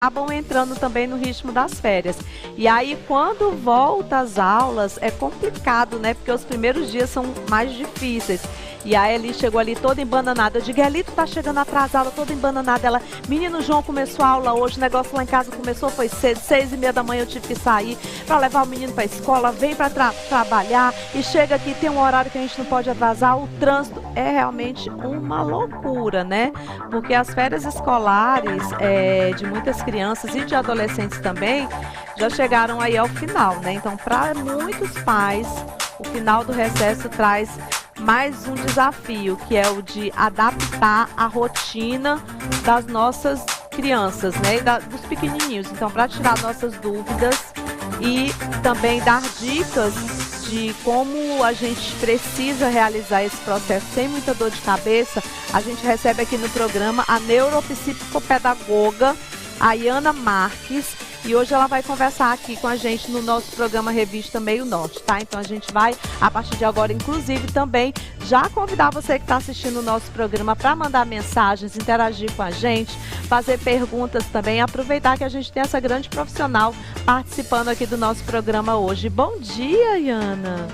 acabam entrando também no ritmo das férias. E aí, quando volta às aulas, é complicado, né? Porque os primeiros dias são mais difíceis. E a Eli chegou ali toda embananada. Eu digo, Eli, tu tá chegando atrasada, toda embananada. Ela, menino João começou a aula hoje, o negócio lá em casa começou, foi cedo, 6h30 da manhã eu tive que sair para levar o menino para a escola, vem para trabalhar e chega aqui, tem um horário que a gente não pode atrasar. O trânsito é realmente uma loucura, né? Porque as férias escolares de muitas crianças e de adolescentes também já chegaram aí ao final, né? Então, para muitos pais, o final do recesso traz mais um desafio, que é o de adaptar a rotina das nossas crianças, né, e dos pequenininhos. Então, para tirar nossas dúvidas e também dar dicas de como a gente precisa realizar esse processo sem muita dor de cabeça, a gente recebe aqui no programa a neuropsicopedagoga Ayana Marques. E hoje ela vai conversar aqui com a gente no nosso programa Revista Meio Norte, tá? Então a gente vai, a partir de agora, inclusive, também já convidar você que está assistindo o nosso programa para mandar mensagens, interagir com a gente, fazer perguntas também, aproveitar que a gente tem essa grande profissional participando aqui do nosso programa hoje. Bom dia, Ayana!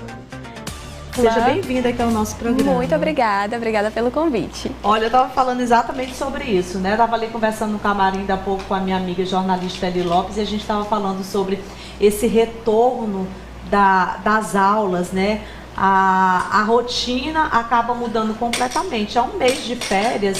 Seja bem-vinda aqui ao nosso programa. Muito obrigada pelo convite. Olha, eu estava falando exatamente sobre isso, né? Eu estava ali conversando no camarim ainda há pouco com a minha amiga jornalista Eli Lopes e a gente estava falando sobre esse retorno das aulas, né? A rotina acaba mudando completamente. É um mês de férias,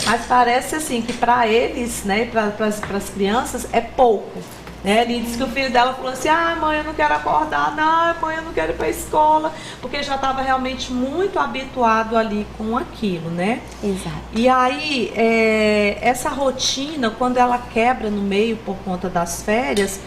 mas parece assim que para eles, né, para as crianças, é pouco. Ele disse que o filho dela falou assim, mãe, eu não quero acordar, não, mãe, eu não quero ir para a escola, porque já estava realmente muito habituado ali com aquilo, né? Exato. E aí, essa rotina, quando ela quebra no meio por conta das férias,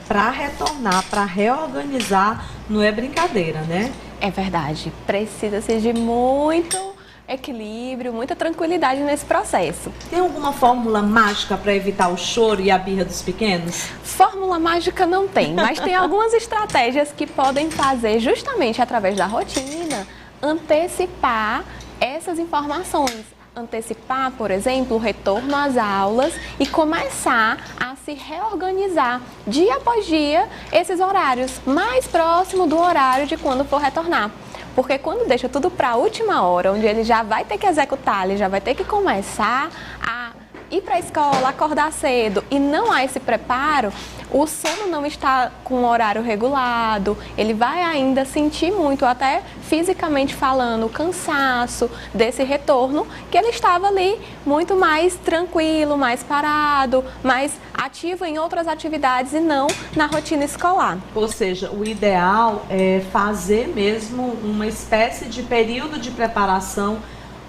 para retornar, para reorganizar, não é brincadeira, né? É verdade, precisa-se de muito equilíbrio, muita tranquilidade nesse processo. Tem alguma fórmula mágica para evitar o choro e a birra dos pequenos? Fórmula mágica não tem, mas tem algumas estratégias que podem fazer justamente através da rotina, antecipar essas informações. Antecipar, por exemplo, o retorno às aulas e começar a se reorganizar dia após dia esses horários, mais próximo do horário de quando for retornar. Porque quando deixa tudo para a última hora, onde ele já vai ter que executar, ele já vai ter que começar a ir para a escola, acordar cedo e não há esse preparo, o sono não está com o horário regulado, ele vai ainda sentir muito, até fisicamente falando, o cansaço desse retorno, que ele estava ali muito mais tranquilo, mais parado, mais ativo em outras atividades e não na rotina escolar. Ou seja, o ideal é fazer mesmo uma espécie de período de preparação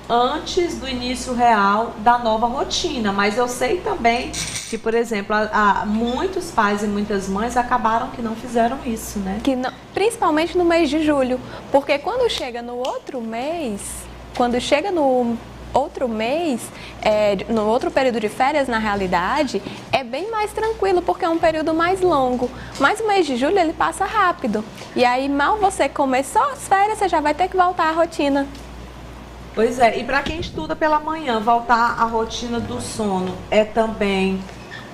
antes do início real da nova rotina, mas eu sei também que, por exemplo, muitos pais e muitas mães acabaram que não fizeram isso, né? Que não, principalmente no mês de julho, porque quando chega no outro mês, no outro período de férias, na realidade, é bem mais tranquilo, porque é um período mais longo. Mas o mês de julho, ele passa rápido. E aí, mal você começou as férias, você já vai ter que voltar à rotina. Pois é, e para quem estuda pela manhã, voltar à rotina do sono é também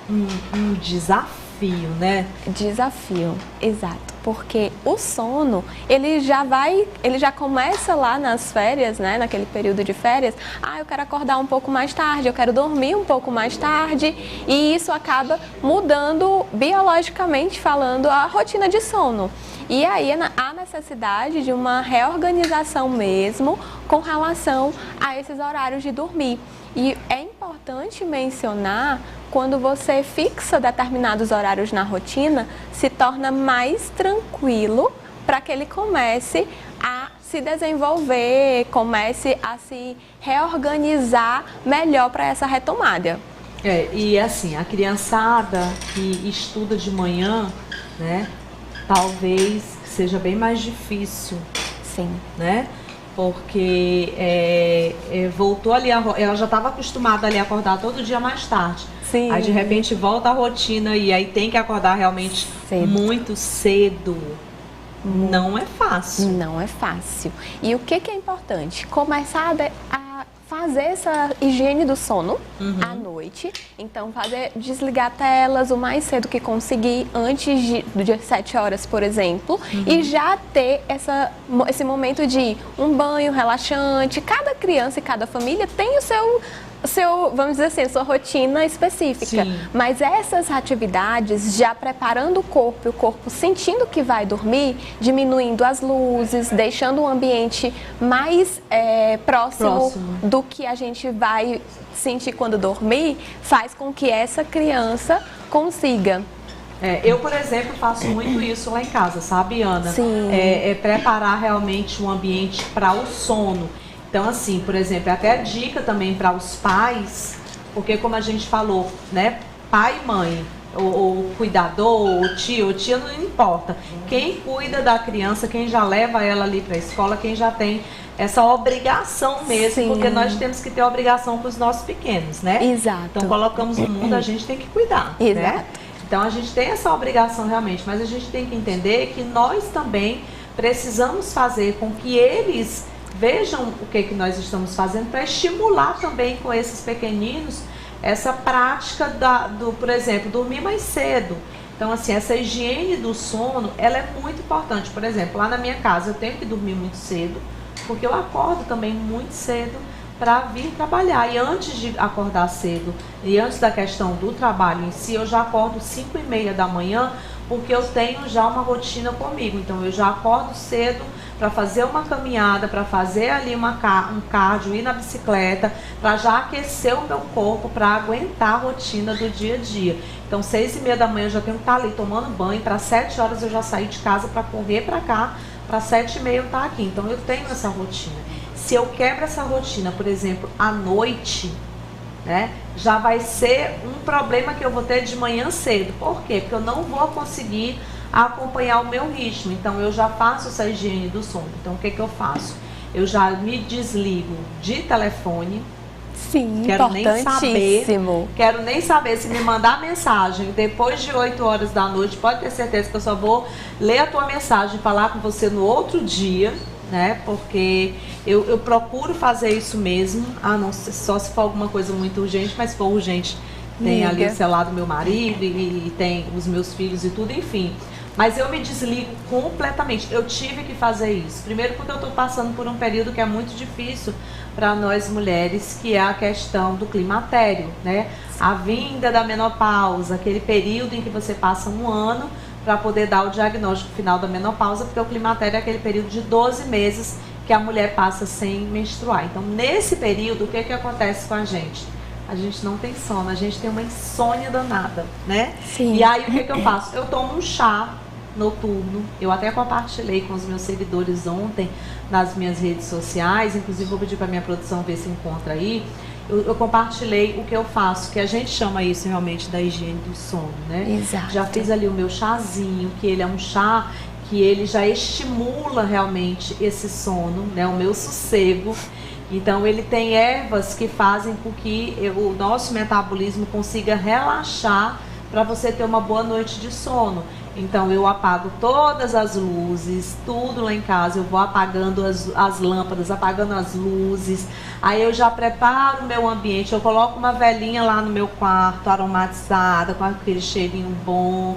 um desafio, né? Desafio, exato. Porque o sono, ele já começa lá nas férias, né? Naquele período de férias. Eu quero acordar um pouco mais tarde, eu quero dormir um pouco mais tarde. E isso acaba mudando, biologicamente falando, a rotina de sono. E aí há necessidade de uma reorganização mesmo com relação a esses horários de dormir. E é importante mencionar, quando você fixa determinados horários na rotina, se torna mais tranquilo para que ele comece a se desenvolver, comece a se reorganizar melhor para essa retomada. E assim, a criançada que estuda de manhã, né, talvez seja bem mais difícil. Sim. Né? Porque voltou ali, ela já estava acostumada ali a acordar todo dia mais tarde. Sim. Aí de repente volta a rotina e aí tem que acordar realmente muito cedo. Não é fácil. Não é fácil. E o que é importante? Começar a fazer essa higiene do sono à noite. Então, desligar telas o mais cedo que conseguir, antes do dia 7 horas, por exemplo. E já ter esse momento de um banho relaxante. Cada criança e cada família tem o seu, vamos dizer assim, a sua rotina específica. Sim. Mas essas atividades, já preparando o corpo sentindo que vai dormir, diminuindo as luzes, deixando o ambiente mais próximo do que a gente vai sentir quando dormir, faz com que essa criança consiga. Eu, por exemplo, faço muito isso lá em casa, sabe, Ana? Sim. Preparar realmente um ambiente para o sono. Então, assim, por exemplo, até a dica também para os pais, porque como a gente falou, né, pai e mãe, ou cuidador, ou tia, não importa. Quem cuida da criança, quem já leva ela ali para a escola, quem já tem essa obrigação mesmo, Sim. porque nós temos que ter obrigação com os nossos pequenos, né? Exato. Então, colocamos no mundo, a gente tem que cuidar, Exato. né? Então, a gente tem essa obrigação realmente, mas a gente tem que entender que nós também precisamos fazer com que eles vejam o que nós estamos fazendo para estimular também com esses pequeninos essa prática por exemplo, dormir mais cedo. Então, assim, essa higiene do sono, ela é muito importante. Por exemplo, lá na minha casa eu tenho que dormir muito cedo, porque eu acordo também muito cedo para vir trabalhar. E antes de acordar cedo, e antes da questão do trabalho em si, eu já acordo 5h30 da manhã, porque eu tenho já uma rotina comigo. Então, eu já acordo cedo para fazer uma caminhada, para fazer ali um cardio, ir na bicicleta, para já aquecer o meu corpo, para aguentar a rotina do dia a dia. Então, 6h30 da manhã eu já tenho que estar ali tomando banho, para 7 horas eu já saí de casa para correr para cá, para 7h30 eu estar aqui. Então, eu tenho essa rotina. Se eu quebro essa rotina, por exemplo, à noite, né, já vai ser um problema que eu vou ter de manhã cedo. Por quê? Porque eu não vou conseguir acompanhar o meu ritmo. Então, eu já faço essa higiene do sono. Então, o que eu faço? Eu já me desligo de telefone. Sim, quero importantíssimo. Quero nem saber se me mandar mensagem depois de 8 horas da noite. Pode ter certeza que eu só vou ler a tua mensagem e falar com você no outro dia, né? Porque eu procuro fazer isso mesmo. Não sei, só se for alguma coisa muito urgente, mas se for urgente, tem ali o celular do meu marido e tem os meus filhos e tudo, enfim. Mas eu me desligo completamente. Eu tive que fazer isso. Primeiro porque eu estou passando por um período que é muito difícil para nós mulheres, que é a questão do climatério, né? A vinda da menopausa, aquele período em que você passa um ano para poder dar o diagnóstico final da menopausa, porque o climatério é aquele período de 12 meses que a mulher passa sem menstruar. Então, nesse período, o que acontece com a gente? A gente não tem sono, a gente tem uma insônia danada, né? Sim. E aí, o que eu faço? Eu tomo um chá noturno. Eu até compartilhei com os meus seguidores ontem nas minhas redes sociais, inclusive vou pedir para minha produção ver se encontra aí. Eu compartilhei o que eu faço, que a gente chama isso realmente da higiene do sono, né? Exato. Já fiz ali o meu chazinho, que ele é um chá que ele já estimula realmente esse sono, né? O meu sossego. Então, ele tem ervas que fazem com que o nosso metabolismo consiga relaxar para você ter uma boa noite de sono. Então, eu apago todas as luzes, tudo lá em casa. Eu vou apagando as lâmpadas, apagando as luzes. Aí, eu já preparo o meu ambiente. Eu coloco uma velinha lá no meu quarto, aromatizada, com aquele cheirinho bom.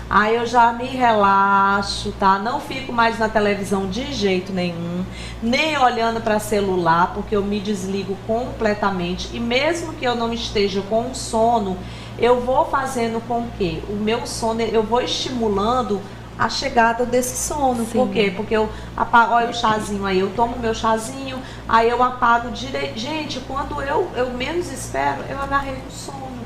Aí eu já me relaxo, tá? Não fico mais na televisão de jeito nenhum, nem olhando para celular, porque eu me desligo completamente. E mesmo que eu não esteja com sono, eu vou fazendo com que o meu sono, eu vou estimulando a chegada desse sono. Sim. Por quê? Porque eu apago, olha o chazinho aí, eu tomo meu chazinho, aí eu apago direito. Gente, quando eu menos espero, eu agarrei no sono.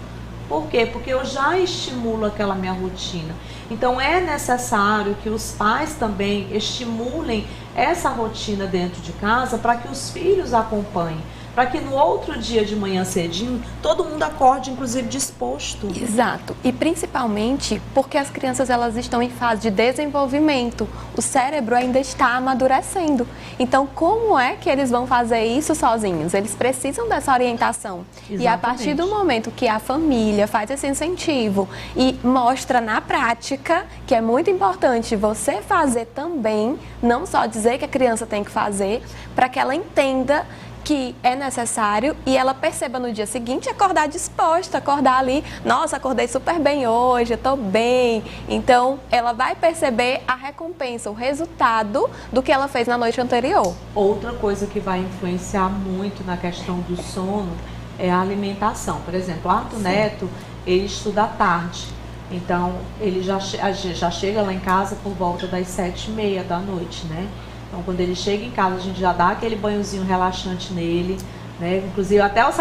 Por quê? Porque eu já estimulo aquela minha rotina. Então, é necessário que os pais também estimulem essa rotina dentro de casa para que os filhos acompanhem. Para que no outro dia de manhã cedinho, todo mundo acorde, inclusive, disposto. Exato. E principalmente porque as crianças elas estão em fase de desenvolvimento. O cérebro ainda está amadurecendo. Então, como é que eles vão fazer isso sozinhos? Eles precisam dessa orientação. Exatamente. E a partir do momento que a família faz esse incentivo e mostra na prática, que é muito importante você fazer também, não só dizer que a criança tem que fazer, para que ela entenda que é necessário e ela perceba no dia seguinte acordar disposta, acordar ali, nossa, acordei super bem hoje, eu tô bem. Então, ela vai perceber a recompensa, o resultado do que ela fez na noite anterior. Outra coisa que vai influenciar muito na questão do sono é a alimentação. Por exemplo, o Arthur Neto, ele estuda à tarde. Então, ele já chega lá em casa por volta das 7h30 da noite, né? Então, quando ele chega em casa, a gente já dá aquele banhozinho relaxante nele, né? Inclusive, até o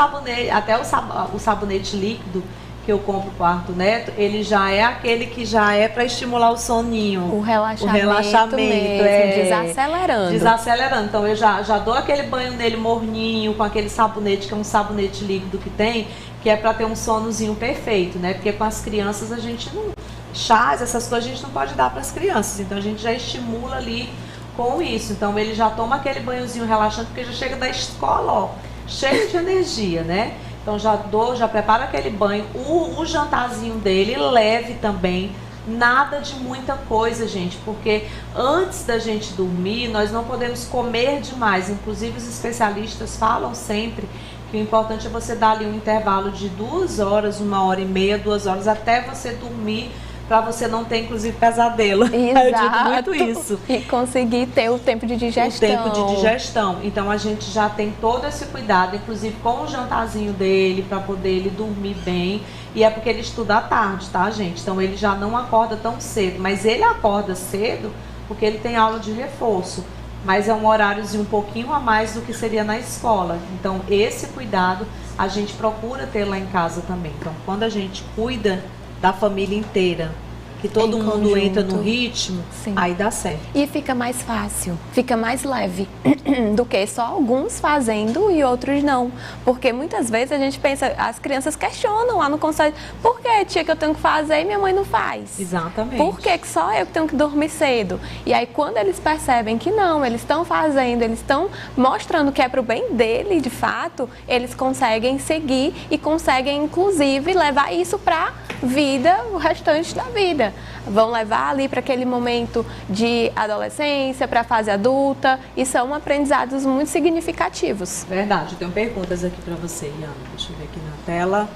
sabonete líquido que eu compro para o Arthur Neto, ele já é aquele que já é para estimular o soninho. O relaxamento mesmo, desacelerando. Desacelerando. Então, eu já dou aquele banho nele morninho, com aquele sabonete, que é um sabonete líquido que é para ter um sonozinho perfeito, né? Porque com as crianças, a gente não... Chás, essas coisas, a gente não pode dar para as crianças. Então, a gente já estimula ali com isso. Então, ele já toma aquele banhozinho relaxante, porque já chega da escola, ó, cheio de energia, né? Então, já preparo aquele banho, o jantarzinho dele, leve também, nada de muita coisa, gente, porque antes da gente dormir, nós não podemos comer demais. Inclusive, os especialistas falam sempre que o importante é você dar ali um intervalo de 2 horas, 1h30, 2 horas, até você dormir, para você não ter, inclusive, pesadelo. Exato. Eu digo muito isso. E conseguir ter o tempo de digestão. O tempo de digestão. Então, a gente já tem todo esse cuidado, inclusive com o jantarzinho dele, para poder ele dormir bem. E é porque ele estuda à tarde, tá, gente? Então, ele já não acorda tão cedo. Mas ele acorda cedo porque ele tem aula de reforço. Mas é um horáriozinho um pouquinho a mais do que seria na escola. Então, esse cuidado a gente procura ter lá em casa também. Então, quando a gente cuida da família inteira, que todo mundo entra no ritmo, sim, aí dá certo. E fica mais fácil, fica mais leve do que só alguns fazendo e outros não. Porque muitas vezes a gente pensa, as crianças questionam lá no conselho, por que, tia, que eu tenho que fazer e minha mãe não faz? Exatamente. Por que só eu que tenho que dormir cedo? E aí quando eles percebem que não, eles estão fazendo, eles estão mostrando que é para o bem dele, de fato, eles conseguem seguir e conseguem, inclusive, levar isso para vida, o restante da vida. Vão levar ali para aquele momento de adolescência, para a fase adulta, e são aprendizados muito significativos. Verdade, eu tenho perguntas aqui para você, Iana. Deixa eu ver aqui na tela.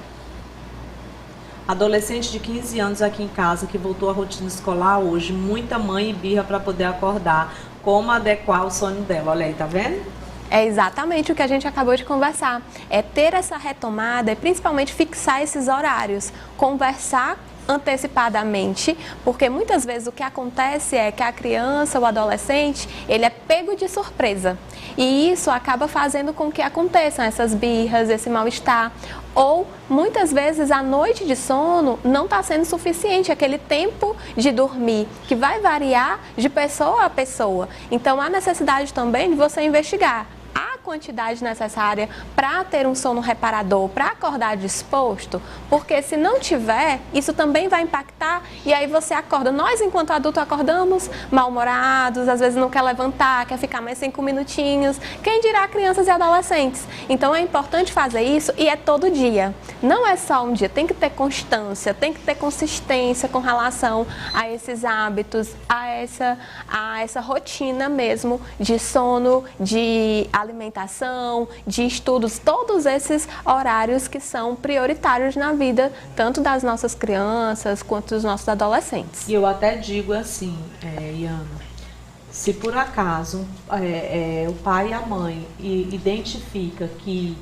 Adolescente de 15 anos aqui em casa que voltou à rotina escolar hoje, muita mãe e birra para poder acordar. Como adequar o sono dela? Olha aí, tá vendo? É exatamente o que a gente acabou de conversar. É ter essa retomada e principalmente fixar esses horários, conversar antecipadamente, porque muitas vezes o que acontece é que a criança, o adolescente, ele é pego de surpresa. E isso acaba fazendo com que aconteçam essas birras, esse mal-estar. Ou, muitas vezes, a noite de sono não está sendo suficiente, aquele tempo de dormir, que vai variar de pessoa a pessoa. Então, há necessidade também de você investigar a quantidade necessária para ter um sono reparador, para acordar disposto, porque se não tiver, isso também vai impactar e aí você acorda. Nós, enquanto adultos, acordamos mal-humorados, às vezes não quer levantar, quer ficar mais 5 minutinhos, quem dirá crianças e adolescentes. Então é importante fazer isso e é todo dia, não é só um dia, tem que ter constância, tem que ter consistência com relação a esses hábitos, a essa rotina mesmo de sono, de alimentação, de estudos, todos esses horários que são prioritários na vida, tanto das nossas crianças quanto dos nossos adolescentes. E eu até digo assim, Iana, se por acaso o pai e a mãe identifica que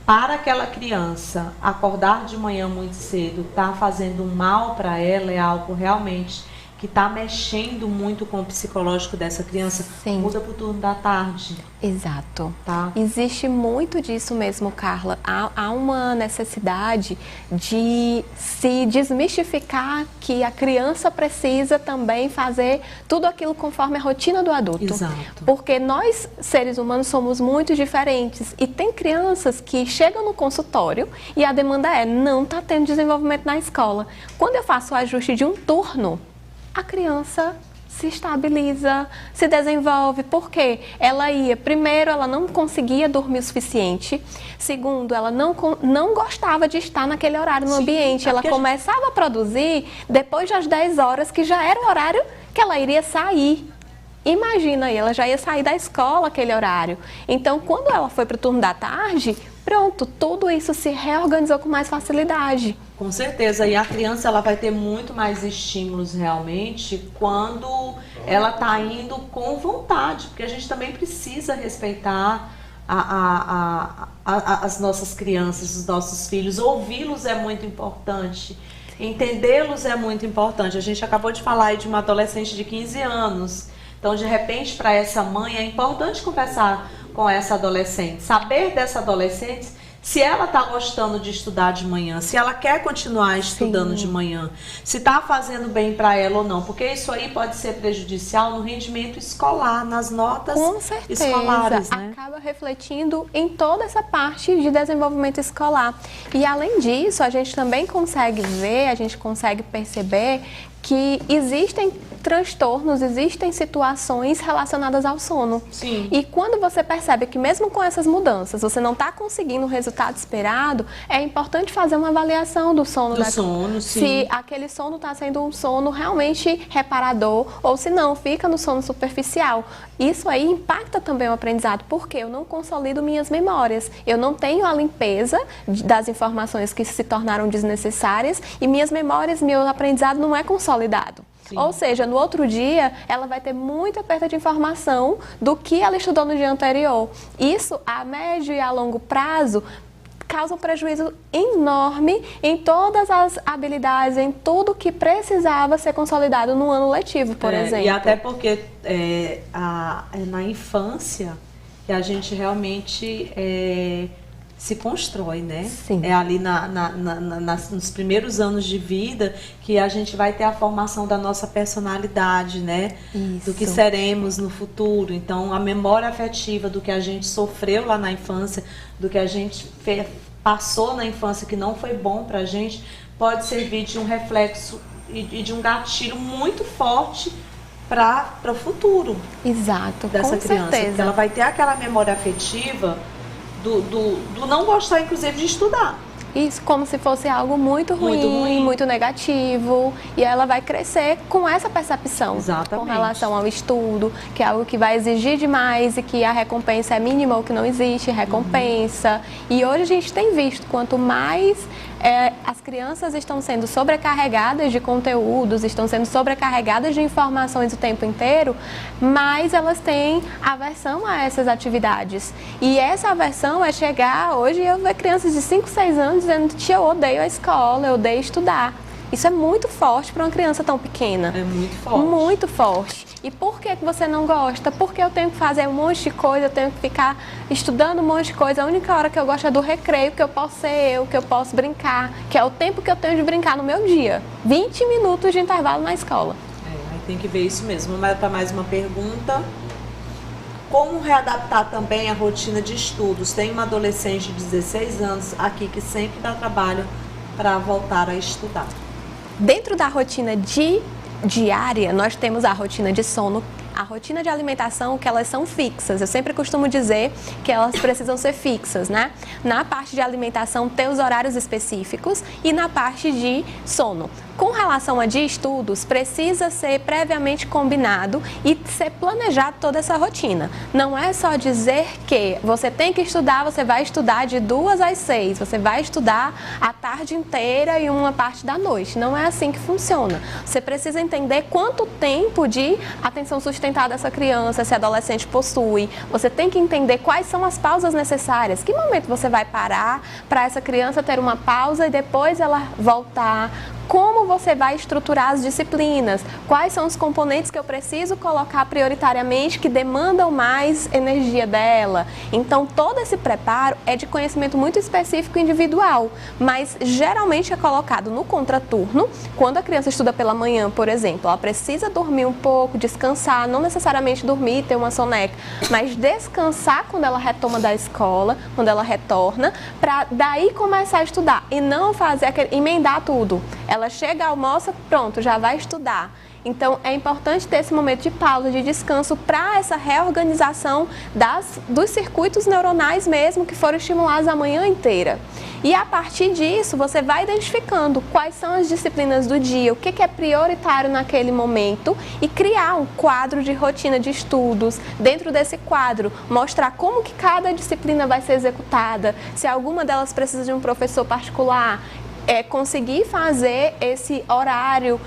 para aquela criança acordar de manhã muito cedo está fazendo mal para ela, é algo realmente que está mexendo muito com o psicológico dessa criança, sim, muda para o turno da tarde. Exato. Tá? Existe muito disso mesmo, Carla. Há uma necessidade de se desmistificar que a criança precisa também fazer tudo aquilo conforme a rotina do adulto. Exato. Porque nós, seres humanos, somos muito diferentes. E tem crianças que chegam no consultório e a demanda é, não está tendo desenvolvimento na escola. Quando eu faço o ajuste de um turno, a criança se estabiliza, se desenvolve, porque primeiro, ela não conseguia dormir o suficiente, segundo, ela não gostava de estar naquele horário no ambiente, ela começava a produzir depois das 10 horas, que já era o horário que ela iria sair. Imagina aí, ela já ia sair da escola aquele horário. Então, quando ela foi para o turno da tarde, pronto, tudo isso se reorganizou com mais facilidade. Com certeza, e a criança ela vai ter muito mais estímulos realmente quando ela está indo com vontade, porque a gente também precisa respeitar as nossas crianças, os nossos filhos. Ouvi-los é muito importante, entendê-los é muito importante. A gente acabou de falar aí de uma adolescente de 15 anos, então de repente para essa mãe é importante conversar com essa adolescente, saber dessa adolescente se ela está gostando de estudar de manhã, se ela quer continuar estudando de manhã, se está fazendo bem para ela ou não, porque isso aí pode ser prejudicial no rendimento escolar, nas notas escolares, né? Acaba refletindo em toda essa parte de desenvolvimento escolar. E além disso, a gente também consegue ver, a gente consegue perceber que existem transtornos, existem situações relacionadas ao sono. Sim. E quando você percebe que mesmo com essas mudanças, você não está conseguindo o resultado esperado, é importante fazer uma avaliação do sono. Sim. Se aquele sono está sendo um sono realmente reparador ou se não, fica no sono superficial. Isso aí impacta também o aprendizado, porque eu não consolido minhas memórias, eu não tenho a limpeza das informações que se tornaram desnecessárias e minhas memórias, meu aprendizado não é consolidado. Sim. Ou seja, no outro dia, ela vai ter muita perda de informação do que ela estudou no dia anterior. Isso, a médio e a longo prazo, causa um prejuízo enorme em todas as habilidades, em tudo que precisava ser consolidado no ano letivo, por exemplo. E até porque é na infância que a gente realmente se constrói, né? Sim. É ali nos primeiros anos de vida que a gente vai ter a formação da nossa personalidade, né? Isso. Do que seremos no futuro. Então, a memória afetiva do que a gente sofreu lá na infância, do que a gente passou na infância que não foi bom pra gente, pode servir de um reflexo e de um gatilho muito forte para o futuro. Exato, dessa com criança. certeza. Porque ela vai ter aquela memória afetiva do não gostar, inclusive, de estudar. Isso, como se fosse algo muito ruim, muito negativo. E ela vai crescer com essa percepção. Exatamente. Com relação ao estudo, que é algo que vai exigir demais e que a recompensa é mínima ou que não existe recompensa. E hoje a gente tem visto, quanto mais as crianças estão sendo sobrecarregadas de conteúdos, estão sendo sobrecarregadas de informações o tempo inteiro, mais elas têm aversão a essas atividades. E essa aversão é chegar hoje, eu ver crianças de 5, 6 anos dizendo: tia, eu odeio a escola, eu odeio estudar. Isso é muito forte para uma criança tão pequena. É muito forte. Muito forte. E por que você não gosta? Porque eu tenho que fazer um monte de coisa, eu tenho que ficar estudando um monte de coisa. A única hora que eu gosto é do recreio, que eu posso ser eu, que eu posso brincar, que é o tempo que eu tenho de brincar no meu dia. 20 minutos de intervalo na escola. Aí tem que ver isso mesmo. Vamos para mais uma pergunta. Como readaptar também a rotina de estudos? Tem uma adolescente de 16 anos aqui que sempre dá trabalho para voltar a estudar. Dentro da rotina diária, nós temos a rotina de sono, a rotina de alimentação, que elas são fixas. Eu sempre costumo dizer que elas precisam ser fixas, né? Na parte de alimentação, ter os horários específicos e na parte de sono. Com relação a de estudos, precisa ser previamente combinado e ser planejado toda essa rotina. Não é só dizer que você tem que estudar, você vai estudar de 2 às 6, você vai estudar a tarde inteira e uma parte da noite. Não é assim que funciona. Você precisa entender quanto tempo de atenção sustentada essa criança, esse adolescente possui. Você tem que entender quais são as pausas necessárias. Que momento você vai parar para essa criança ter uma pausa e depois ela voltar? Como você vai estruturar as disciplinas? Quais são os componentes que eu preciso colocar prioritariamente que demandam mais energia dela? Então, todo esse preparo é de conhecimento muito específico e individual, mas geralmente é colocado no contraturno. Quando a criança estuda pela manhã, por exemplo, ela precisa dormir um pouco, descansar, não necessariamente dormir, ter uma soneca, mas descansar quando ela retoma da escola, quando ela retorna, para daí começar a estudar e não fazer emendar tudo. Ela chega, almoça, pronto, já vai estudar. Então, é importante ter esse momento de pausa, de descanso, para essa reorganização dos circuitos neuronais mesmo, que foram estimulados a manhã inteira. E a partir disso, você vai identificando quais são as disciplinas do dia, o que é prioritário naquele momento e criar um quadro de rotina de estudos. Dentro desse quadro, mostrar como que cada disciplina vai ser executada, se alguma delas precisa de um professor particular, conseguir fazer esse horário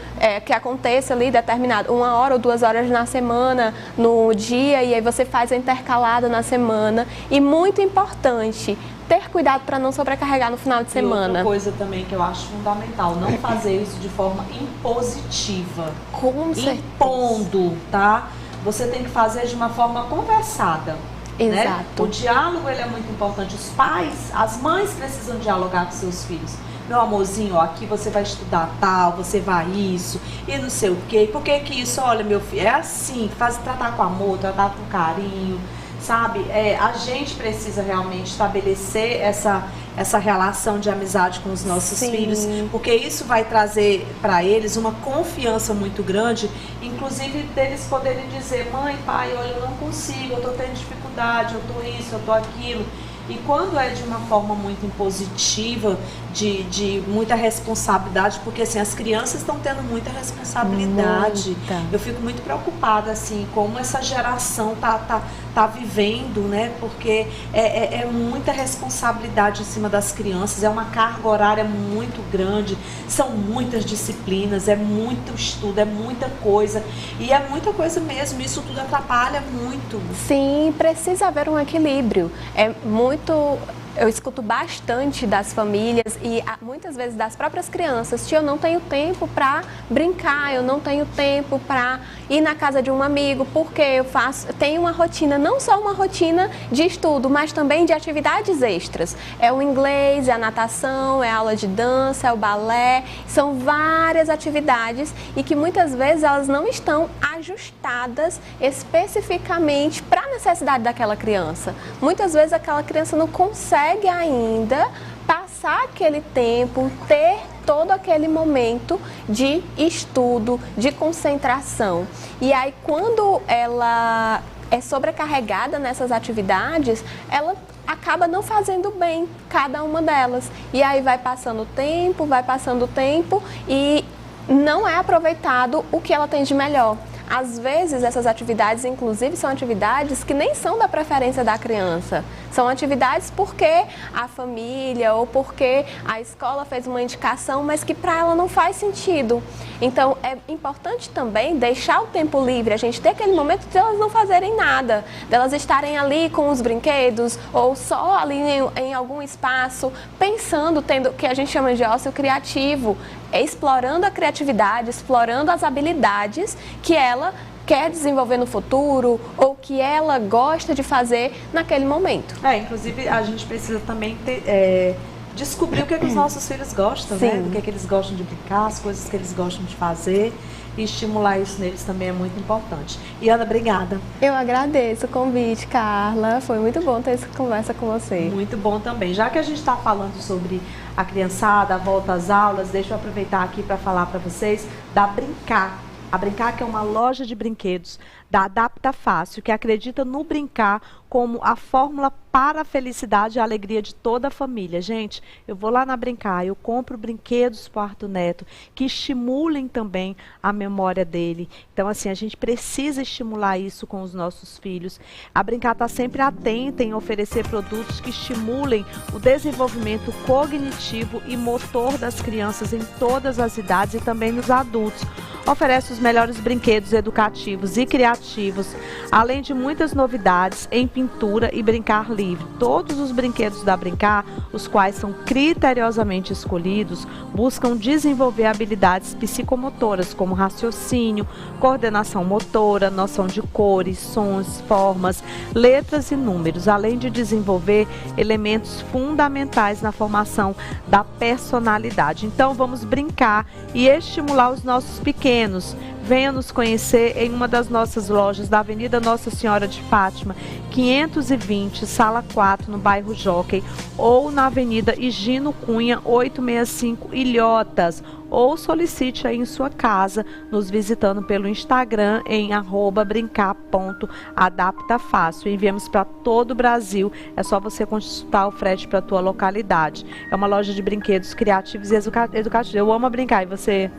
que aconteça ali determinado, 1 hora ou 2 horas na semana, no dia, e aí você faz a intercalada na semana. E muito importante, ter cuidado para não sobrecarregar no final de semana. E outra coisa também que eu acho fundamental, não fazer isso de forma impositiva. Com certeza. Impondo, tá? Você tem que fazer de uma forma conversada. Exato. Né? O diálogo, ele é muito importante. Os pais, as mães precisam dialogar com seus filhos. Meu amorzinho, ó, aqui você vai estudar tal, você vai isso, e não sei o quê. Por que que isso? Olha, meu filho, é assim, tratar com amor, tratar com carinho, sabe? A gente precisa realmente estabelecer essa relação de amizade com os nossos filhos, porque isso vai trazer para eles uma confiança muito grande, inclusive deles poderem dizer: mãe, pai, olha, eu não consigo, eu tô tendo dificuldade, eu tô isso, eu tô aquilo. E quando é de uma forma muito impositiva, de muita responsabilidade, porque assim, as crianças estão tendo muita responsabilidade. Eu fico muito preocupada assim, como essa geração tá vivendo, né? Porque é muita responsabilidade em cima das crianças, é uma carga horária muito grande, são muitas disciplinas, é muito estudo, é muita coisa. E é muita coisa mesmo, isso tudo atrapalha muito. Sim, precisa haver um equilíbrio. Eu escuto bastante das famílias e muitas vezes das próprias crianças: tia, eu não tenho tempo para brincar, eu não tenho tempo para ir na casa de um amigo, porque eu tenho uma rotina, não só uma rotina de estudo, mas também de atividades extras. É o inglês, é a natação, é a aula de dança, é o balé, são várias atividades e que muitas vezes elas não estão ajustadas especificamente para a necessidade daquela criança. Muitas vezes aquela criança não consegue ainda passar aquele tempo, ter todo aquele momento de estudo, de concentração. E aí, quando ela é sobrecarregada nessas atividades, ela acaba não fazendo bem cada uma delas. E aí vai passando o tempo e não é aproveitado o que ela tem de melhor. Às vezes, essas atividades, inclusive, são atividades que nem são da preferência da criança. São atividades porque a família ou porque a escola fez uma indicação, mas que para ela não faz sentido. Então, é importante também deixar o tempo livre, a gente ter aquele momento de elas não fazerem nada, delas estarem ali com os brinquedos ou só ali em algum espaço, pensando, tendo o que a gente chama de ócio criativo, explorando a criatividade, explorando as habilidades que ela quer desenvolver no futuro ou que ela gosta de fazer naquele momento. Inclusive a gente precisa também descobrir o que os nossos filhos gostam, né? Do que eles gostam de brincar, as coisas que eles gostam de fazer, e estimular isso neles também é muito importante. E Ana, obrigada. Eu agradeço o convite, Carla. Foi muito bom ter essa conversa com você. Muito bom também. Já que a gente está falando sobre a criançada, a volta às aulas, deixa eu aproveitar aqui para falar para vocês da Brincar. A Brincar, que é uma loja de brinquedos da Adapta Fácil, que acredita no brincar como a fórmula para a felicidade e a alegria de toda a família. Gente, eu vou lá na Brincar, eu compro brinquedos para o Arthur Neto, que estimulem também a memória dele. Então, assim, a gente precisa estimular isso com os nossos filhos. A Brincar está sempre atenta em oferecer produtos que estimulem o desenvolvimento cognitivo e motor das crianças em todas as idades e também nos adultos. Oferece os melhores brinquedos educativos e criativos, além de muitas novidades em pintura e brincar livre. Todos os brinquedos da Brincar, os quais são criteriosamente escolhidos, buscam desenvolver habilidades psicomotoras, como raciocínio, coordenação motora, noção de cores, sons, formas, letras e números, além de desenvolver elementos fundamentais na formação da personalidade. Então, vamos brincar e estimular os nossos pequenos. venha nos conhecer em uma das nossas lojas da Avenida Nossa Senhora de Fátima, 520, Sala 4, no bairro Jockey, ou na Avenida Higino Cunha, 865, Ilhotas, ou solicite aí em sua casa, nos visitando pelo Instagram em @brincar.adaptafácil. Enviamos para todo o Brasil, é só você consultar o frete para a tua localidade. É uma loja de brinquedos criativos e educativos. Eu amo brincar, e você?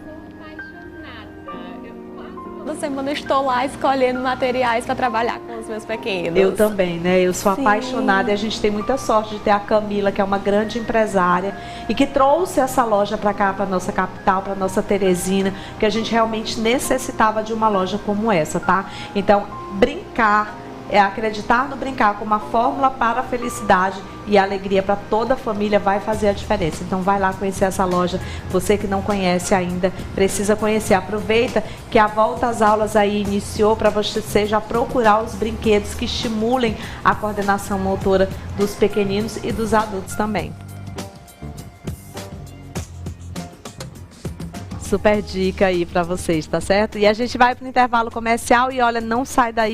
Toda semana eu estou lá escolhendo materiais para trabalhar com os meus pequenos. Eu também, né? Eu sou Sim. apaixonada, e a gente tem muita sorte de ter a Camila, que é uma grande empresária e que trouxe essa loja para cá, para nossa capital, para nossa Teresina, que a gente realmente necessitava de uma loja como essa, tá? Então, brincar é acreditar no brincar como uma fórmula para a felicidade e a alegria para toda a família, vai fazer a diferença. Então vai lá conhecer essa loja, você que não conhece ainda, precisa conhecer. Aproveita que a volta às aulas aí iniciou para você já procurar os brinquedos que estimulem a coordenação motora dos pequeninos e dos adultos também. Super dica aí para vocês, tá certo? E a gente vai para o intervalo comercial e olha, não sai daí.